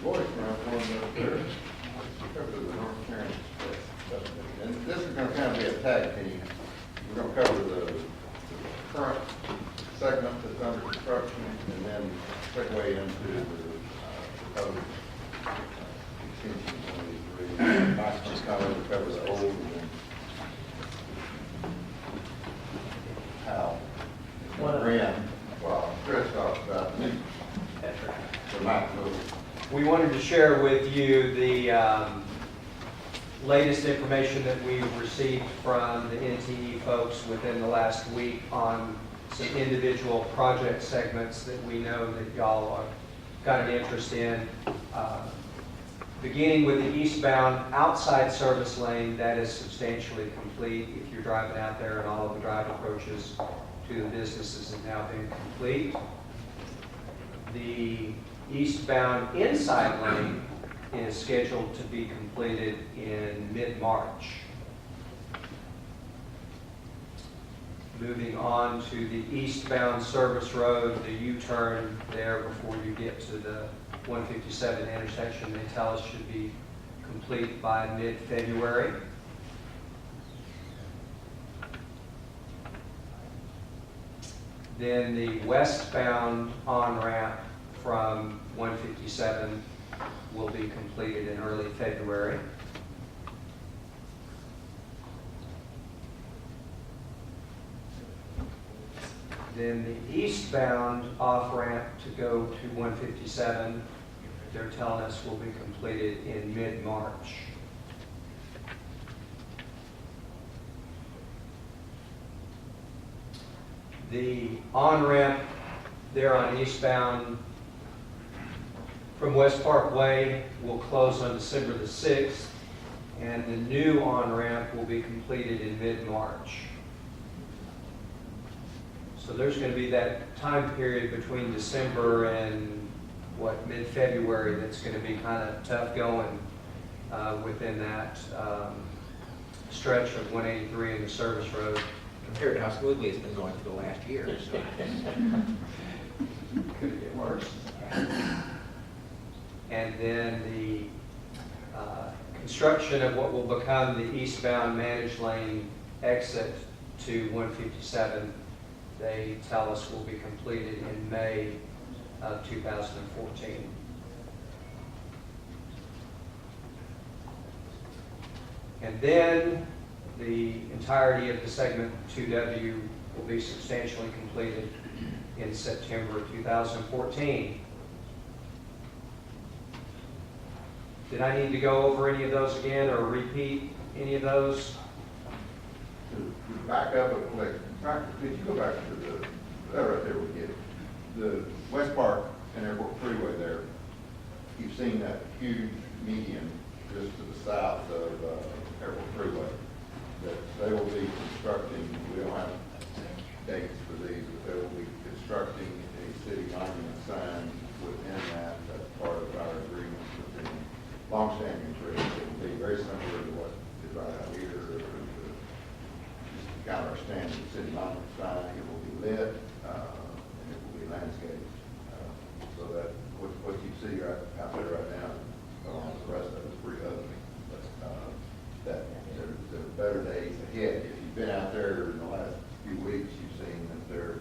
voice now for the cover the North Tarrant Express. And this is going to kind of be a tag team. We're going to cover the current segment that's under construction and then segue into the proposed extension 23. Mike's just kind of cover the old and then how. Ran, well, Chris talks about the new. That's right. So Mike will. We wanted to share with you the latest information that we've received from the NTE folks within the last week on some individual project segments that we know that y'all are got an interest in. Beginning with the eastbound outside service lane, that is substantially complete. If you're driving out there, and all of the drive approaches to the businesses have now been complete. The eastbound inside lane is scheduled to be completed in mid-March. Moving on to the eastbound service road, the U-turn there before you get to the 157 intersection, they tell us should be complete by mid-February. Then the westbound on-ramp from 157 will be completed in early February. Then the eastbound off-ramp to go to 157, they're telling us will be completed in mid-March. The on-ramp there on eastbound from West Parkway will close on December the 6th, and the new on-ramp will be completed in mid-March. So there's going to be that time period between December and mid-February that's going to be kind of tough going within that stretch of 183 and the service road. Compared to how smoothly it's been going for the last year. So. Could get worse. And then the construction of what will become the eastbound managed lane exit to 157, they tell us will be completed in May of 2014. And then the entirety of the segment 2W will be substantially completed in September 2014. Did I need to go over any of those again or repeat any of those? To back up a click, could you go back to that right there we get the West Park and Airport Freeway there? You've seen that huge median just to the south of Airport Freeway that they will be constructing. We don't have dates for these, but they will be constructing a city monument sign within that. That's part of our agreement with the long-standing tree. It will be very similar to what is right out here. Just kind of our standard city monument sign. It will be lit and it will be landscaped so that what you see right out there right now, along with the rest of it, is pretty ugly. But that there are better days ahead. If you've been out there in the last few weeks, you've seen that they're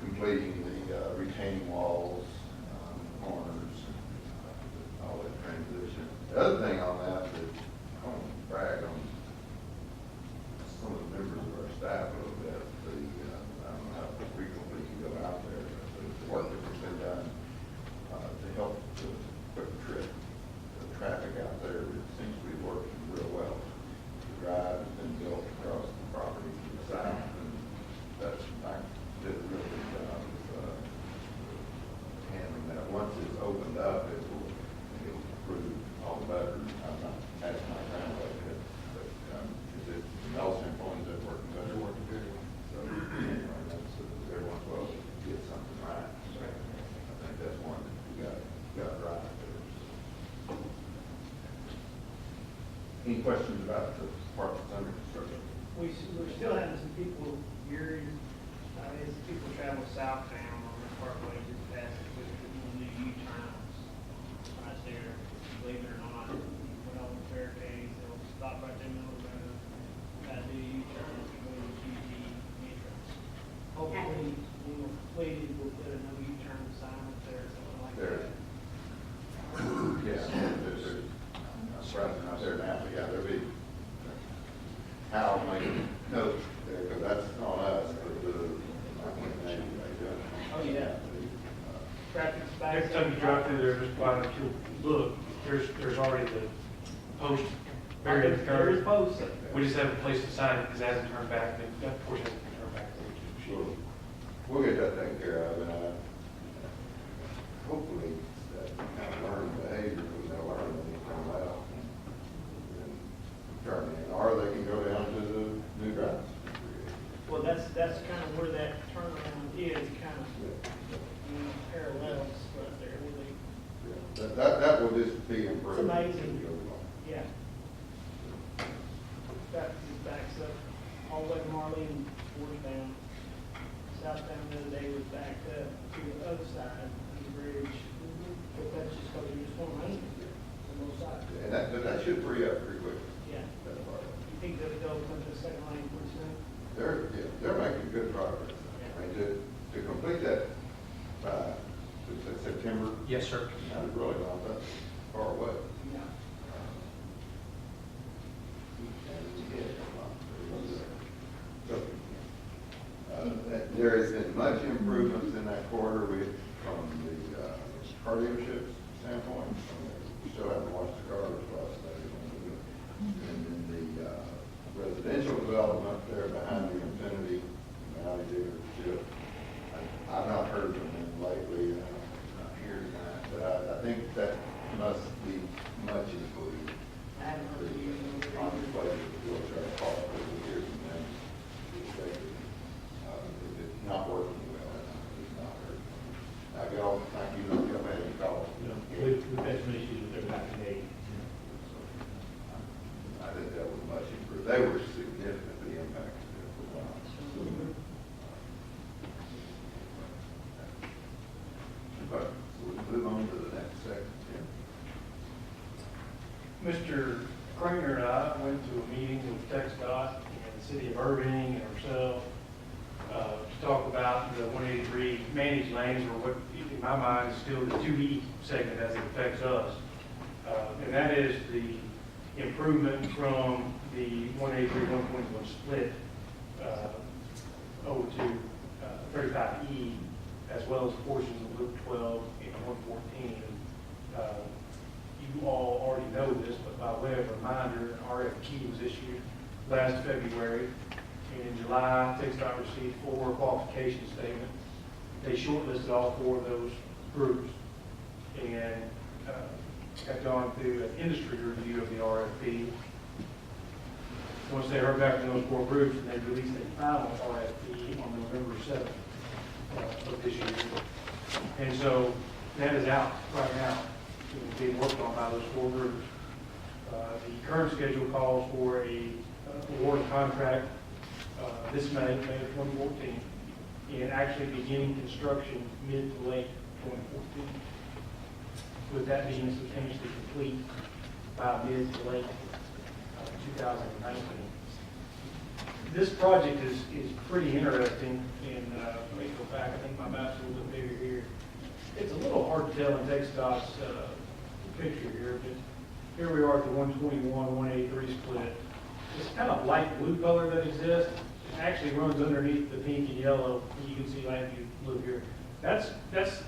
completing the retaining walls, corners, all that transition. The other thing on that is I want to brag on some of the members of our staff a little bit. I don't know how frequently you go out there, but the work that has been done to help the quick trip, the traffic out there, it seems to be working real well. The drive has been built across the property to the south, and that's, I did a really good job of handling that. Once it's opened up, it'll prove all the better. I'm not asking my family yet, but is it, from all standpoints, is it working better? It's working good. So, anyway, that's, every once in a while, we get something right. So, I think that's one that we got right there. Any questions about the part that's under construction? We're still having some people, as people travel southbound on the parkway just past it with the new U-turns. Every time you drive through there, just by if you look, there's already the post buried in the There is curb. posts up there. We just have a place to sign it because it hasn't turned back, that portion hasn't been turned back. We'll get that taken care of, and hopefully that kind of learned behavior, because they'll learn when they come out and turn in, or they can go down to the new drive. Well, that's kind of where that turnaround is, kind of, parallels right there with the, That will just be improved. It's amazing. as we go along. yeah. That just backs up all the way to Marley and northbound. Southbound the other day was backed up to the other side of the bridge. But that's just because you just want lane on both sides. And that should free up pretty quick. Yeah. That part. You think they'll go into the second lane pretty soon? They're making good progress. I mean, to complete that by, is that September? Yes, sir. Not really not that far away. Yeah. There has been much improvements in that corridor from the car dealership standpoint. We still haven't washed the cars last night. And then the residential development there behind the Infinity Valley dealership, I've not heard from them lately, not here tonight, but I think that must be much improved. I haven't heard of you. On the place of the wheelchair park, but we hear from them. It's not working well, it's not heard. I go, thank you, don't come in and call. We've had some issues with their back today. I think that was much improved. They were significantly impacted there for a while. But we'll move on to the next section. Mr. Kramer and I went to a meeting with TXDOT and the city of Irving and ourselves to talk about the 183 managed lanes, or what in my mind is still the 2E segment as it affects us. And that is the improvement from the 183, 121 split over to 35E, as well as portions of Loop 12 and 114. You all already know this, but by way of reminder, an RFQ was issued last February. In July, TXDOT received 4 qualification statements. They shortlisted all 4 of those groups and have gone through an industry review of the RFP. Once they heard back from those 4 groups, and they released a final RFP on November 7th of this year. And so that is out right now. It's being worked on by those 4 groups. The current schedule calls for a award contract this May of 2014, and actually beginning construction mid to late 2014. With that being substantially complete by mid to late 2019. This project is pretty interesting, and let me go back. I think my map's a little bit bigger here. It's a little hard to tell in TXDOT's picture here, but here we are at the 121, 183 split. This kind of light blue color that exists, it actually runs underneath the pink and yellow. You can see light blue here. That's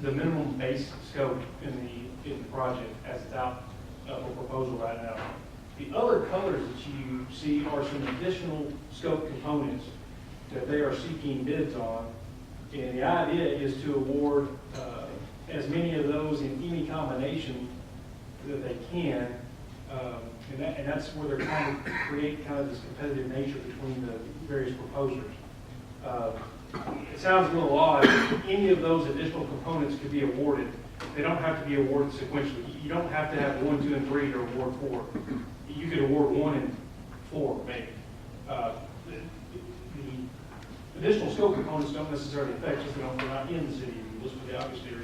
the minimum base scope in the project as it's out for proposal right now. The other colors that you see are some additional scope components that they are seeking bids on. And the idea is to award as many of those in any combination that they can. And that's where they're trying to create kind of this competitive nature between the various proposers. It sounds a little odd, any of those additional components could be awarded. They don't have to be awarded sequentially. You don't have to have 1, 2, and 3 to award 4. You could award 1 and 4, maybe. The additional scope components don't necessarily affect us. They're not in the city of Euless, but they obviously are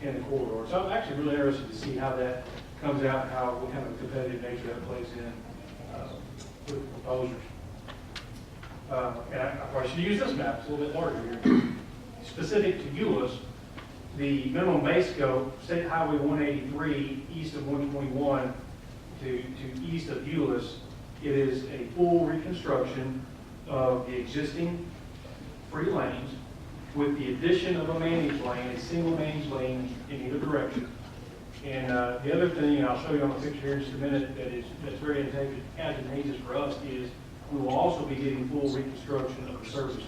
in the corridor. So I'm actually really interested to see how that comes out, and what kind of competitive nature that plays in with the proposers. And I probably should use this map. It's a little bit larger here. Specific to Euless, the minimum base scope, State Highway 183 east of 121 to east of Euless, it is a full reconstruction of the existing 3 lanes with the addition of a managed lane, a single managed lane in either direction. And the other thing, and I'll show you on the picture here in just a minute, that's very advantageous for us is we will also be getting full reconstruction of the service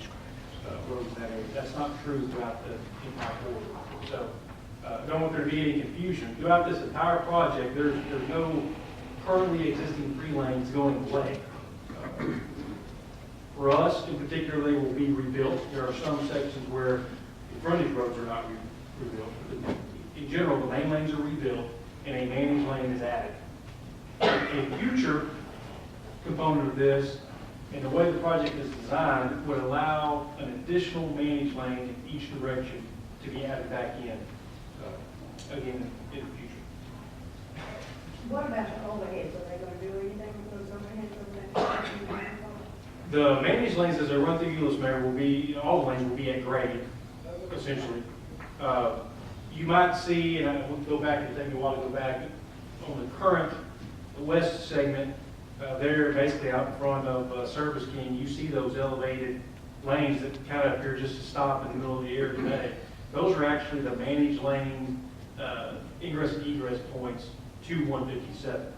roads in that area. That's not true throughout the entire corridor. So don't want there to be any confusion. Throughout this entire project, there's no currently existing 3 lanes going away. For us, in particular, they will be rebuilt. There are some sections where the frontage roads are not rebuilt. In general, the main lanes are rebuilt and a managed lane is added. A future component of this, and the way the project is designed, would allow an additional managed lane in each direction to be added back in, again, in the future. What about the overheads? Are they gonna do anything with those overheads over there? The managed lanes as they run through Euless Mayor will be, all the lanes will be at grade, essentially. You might see, and I will go back, and take me a while to go back, on the current west segment, there basically out in front of Service King, you see those elevated lanes that kind of appear just to stop in the middle of the area today. Those are actually the managed lane ingress and egress points to 157.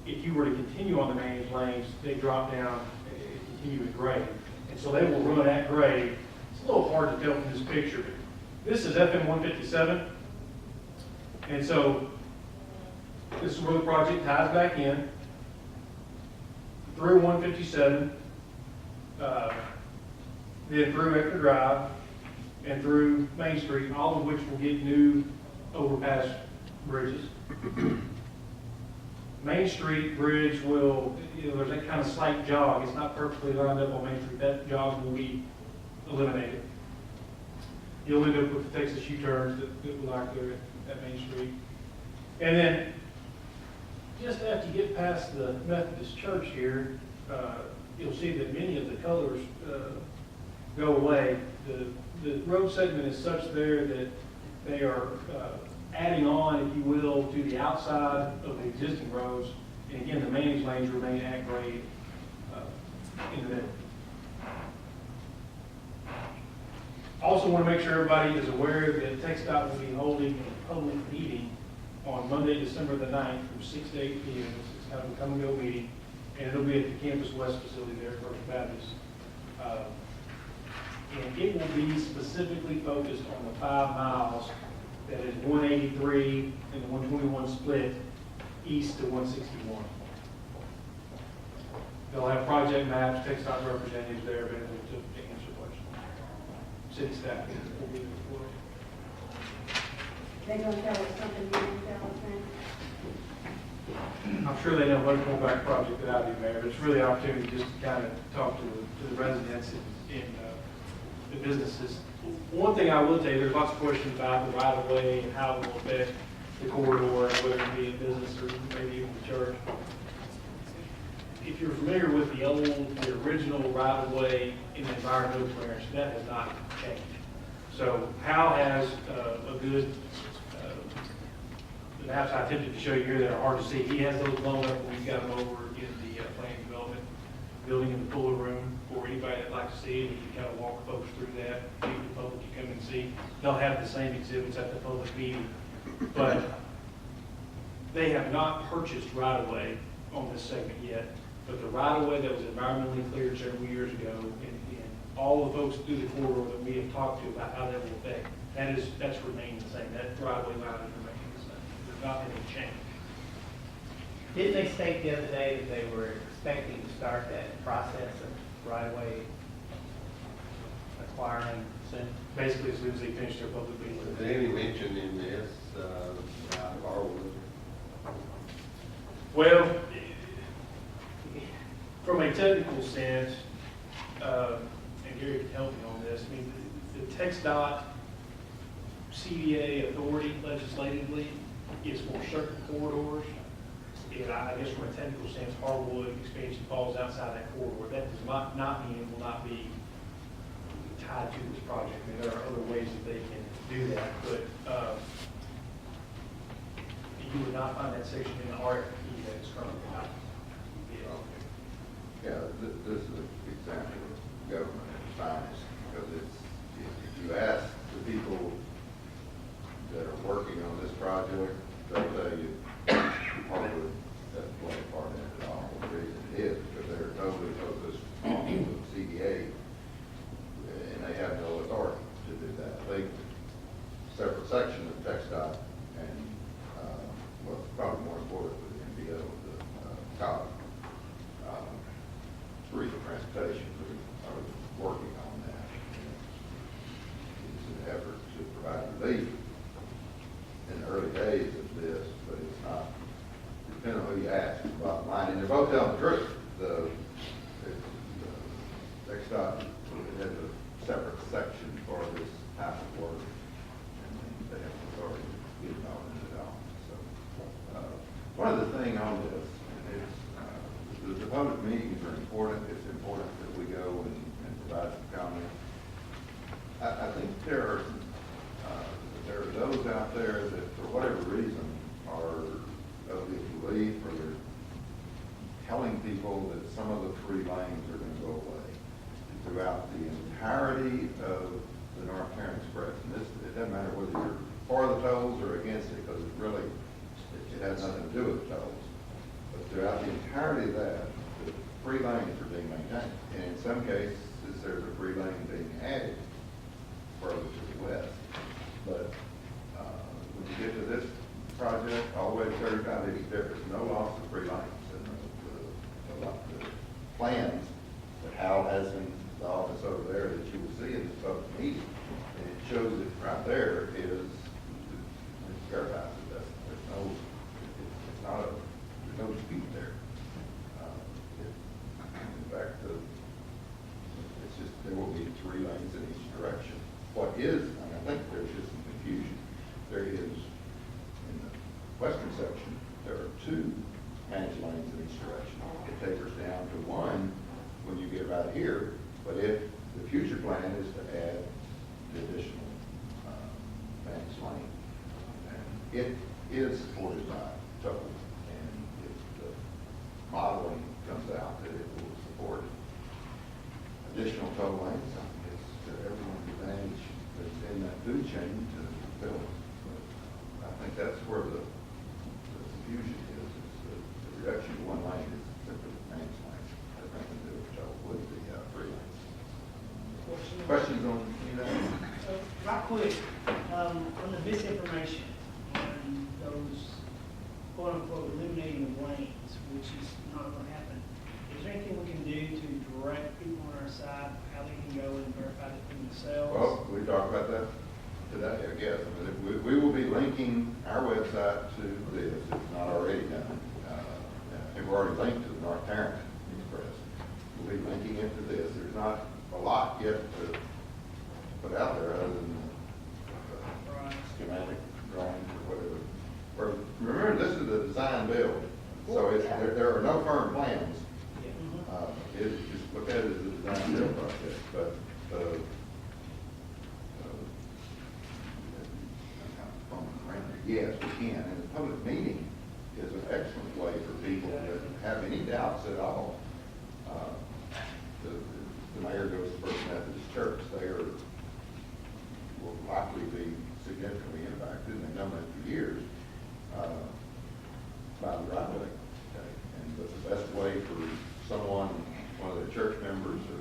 If you were to continue on the managed lanes, they drop down and continue at grade. And so they will run at grade. It's a little hard to tell from this picture, but this is FM 157. And so this is where the project ties back in through 157, then through Ector Drive, and through Main Street, all of which will get new overpass bridges. Main Street bridge will, there's that kind of slight jog. It's not perfectly lined up on Main Street. That jog will be eliminated. You'll end up with the Texas U-turns that we like there at Main Street. And then, just after you get past the Methodist Church here, you'll see that many of the colors go away. The road segment is such there that they are adding on, if you will, to the outside of the existing roads. And again, the managed lanes remain at grade in the middle. Also want to make sure everybody is aware that TXDOT will be holding a public meeting on Monday, December the 9th from 6 to 8 p.m. It's kind of a come and go meeting. And it'll be at the Campus West facility there at First Baptist. And it will be specifically focused on the 5 miles that is 183 and the 121 split east to 161. They'll have project maps, TXDOT representatives there available to answer questions. City staff will be there for it. They're gonna tell us something you didn't tell us, man? I'm sure they know much more about the project than I do, Mayor, but it's really an opportunity just to kind of talk to the residents and the businesses. One thing I will tell you, there's lots of questions about the right-of-way and how it will affect the corridor, whether it be a business or maybe even the church. If you're familiar with the original right-of-way in the environmental clearance, that has not changed. So Hal has a good, the maps I attempted to show you here that are hard to see. He has those blown up when we got them over in the planning development building in the cooler room for anybody that'd like to see it. You can kind of walk folks through that, meet the public to come and see. They'll have the same exhibits at the public meeting, but they have not purchased right-of-way on this segment yet. But the right-of-way that was environmentally cleared several years ago, and all the folks through the corridor that we have talked to about how that will affect, that's remained the same. That right-of-way line is remaining the same. There's not been any change. Didn't they state the other day that they were expecting to start that process of right-of-way acquiring soon? Basically, as soon as they finish their public meeting. Is there any mention in this, or Well, from a technical sense, and Gary can help me on this, I mean, the TXDOT CDA authority legislatively is for certain corridors. And I guess from a technical sense, Harwood expansion falls outside that corridor. That does not mean it will not be tied to this project. I mean, there are other ways that they can do that, but you would not find that section in the RFP that is currently out. Yeah, this is an example of government at its finest, because it's project, they'll tell you, Harwood doesn't play a part in it at all. The reason it is because they're totally focused on the CDA, and they have no authority to do that. They, separate section of TxDOT and, well, probably more important with the NPO, the COG, Regional Transportation Group, are working on that. It's an effort to provide relief in the early days of this, but it's not, depending on who you ask, bottom line, and they're both telling the truth. The TxDOT has a separate section for this type of work, and they have authority to get involved in it all. So, one other thing on this is, the public meetings are important. It's important that we go and provide some comment. I think there are those out there that, for whatever reason, are of the belief or they're telling people that some of the free lanes are going to go away throughout the entirety of the North Tarrant Express. And this, it doesn't matter whether you're for the tolls or against it, because it has nothing to do with the tolls. But throughout the entirety of that, the free lanes are being maintained. And in some cases, there's a free lane being added further to the west. But when you get to this project, all the way to 3580, there is no loss of free lanes. And the plans that Hal has in the office over there that you will see in this public meeting, and it shows it right there, is verified. There's no, it's not a, there's no dispute there. In fact, it's just, there will be 3 lanes in each direction. What is, and I think there's just some confusion, there is, in the western section, there are 2 managed lanes in each direction. It tapers down to 1 when you get right here, but if the future plan is to add the additional managed lane, and it is supported by toll, and if the modeling comes out that it will support additional toll lanes, I think it's to everyone's advantage that's in that food chain to build it. But I think that's where the confusion is the reduction to 1 lane is simply managed lane. It has nothing to do with toll, with the free lanes. Questions on any of that? Right quick, on the misinformation and those quote unquote eliminating of lanes, which is not going to happen, is there anything we can do to direct people on our side, how they can go and verify it for themselves? Well, we talked about that today, I guess. I mean, we will be linking our website to this, if it's not already done. And we're already linked to the North Tarrant Express. We'll be linking it to this. There's not a lot yet to put out there other than schematic drawings or whatever. Remember, this is a design build, so it's, there are no firm plans. Just look at it as a design build project, but yes, we can. And the public meeting is an excellent way for people that have any doubts at all. The mayor goes to First Methodist Church. They will likely be significantly impacted, and they've known that for years, by the right of way. Okay? But the best way for someone, one of their church members or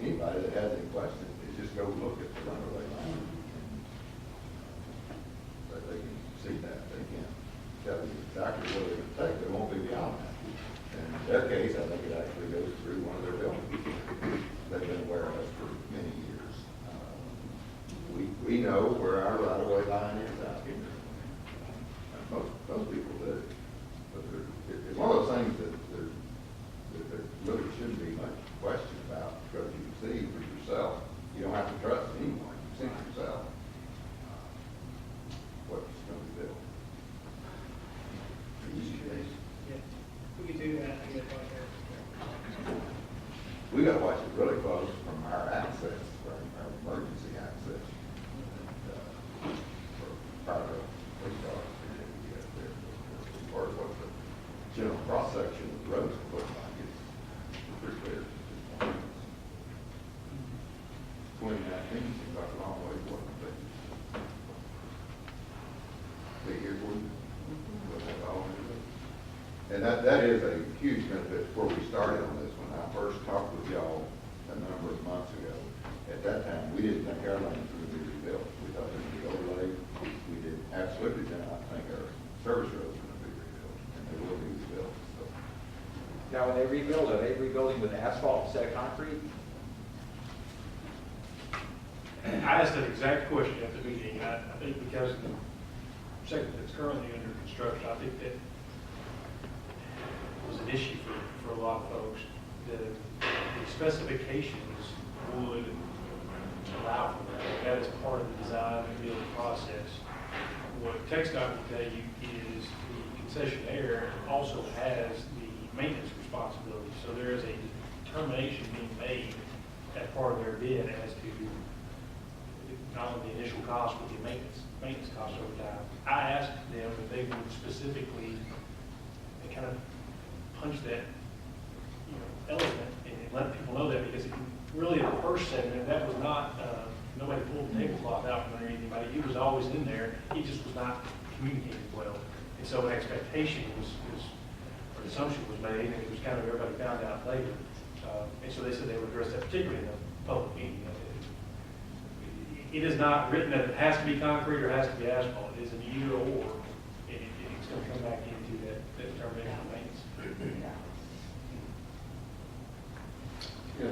anybody that has any questions, is just go look at the right of way line. But they can see that. They can tell you exactly what they're going to take. They won't be beyond that. And in their case, I think it actually goes through one of their buildings. They've been aware of us for many years. We know where our right-of-way line is out here. Most people do. But it's one of those things that there really shouldn't be much question about, because you can see for yourself. You don't have to trust anyone. You see for yourself what's going to be built. You And that is a huge benefit where we started on this. When I first talked with y'all a number of months ago, at that time, we didn't think our lanes would be rebuilt. We thought they would be overlaid. We did absolutely not think our service roads were going to be rebuilt, and they will be rebuilt, so. Now, when they rebuild, are they rebuilding with asphalt instead of concrete? I asked that exact question at the meeting. I think because of the section that's currently under construction, I think that was an issue for a lot of folks. The specifications would allow for that. That is part of the design and build process. What TxDOT will tell you is the concessionaire also has the maintenance responsibility. So there is a determination being made as part of their bid as to not only the initial cost, but the maintenance costs over time. I asked them if they would specifically kind of punch that, element and let people know that, because really the first segment, that was not, nobody pulled the tablecloth out from under anybody. He was always in there. He just was not communicating well. And so an expectation was or an assumption was made, and it was kind of everybody found out later. And so they said they would address that, particularly in the public meeting. It is not written that it has to be concrete or has to be asphalt. It is an either or. It's going to come back into that determination of maintenance. Yeah,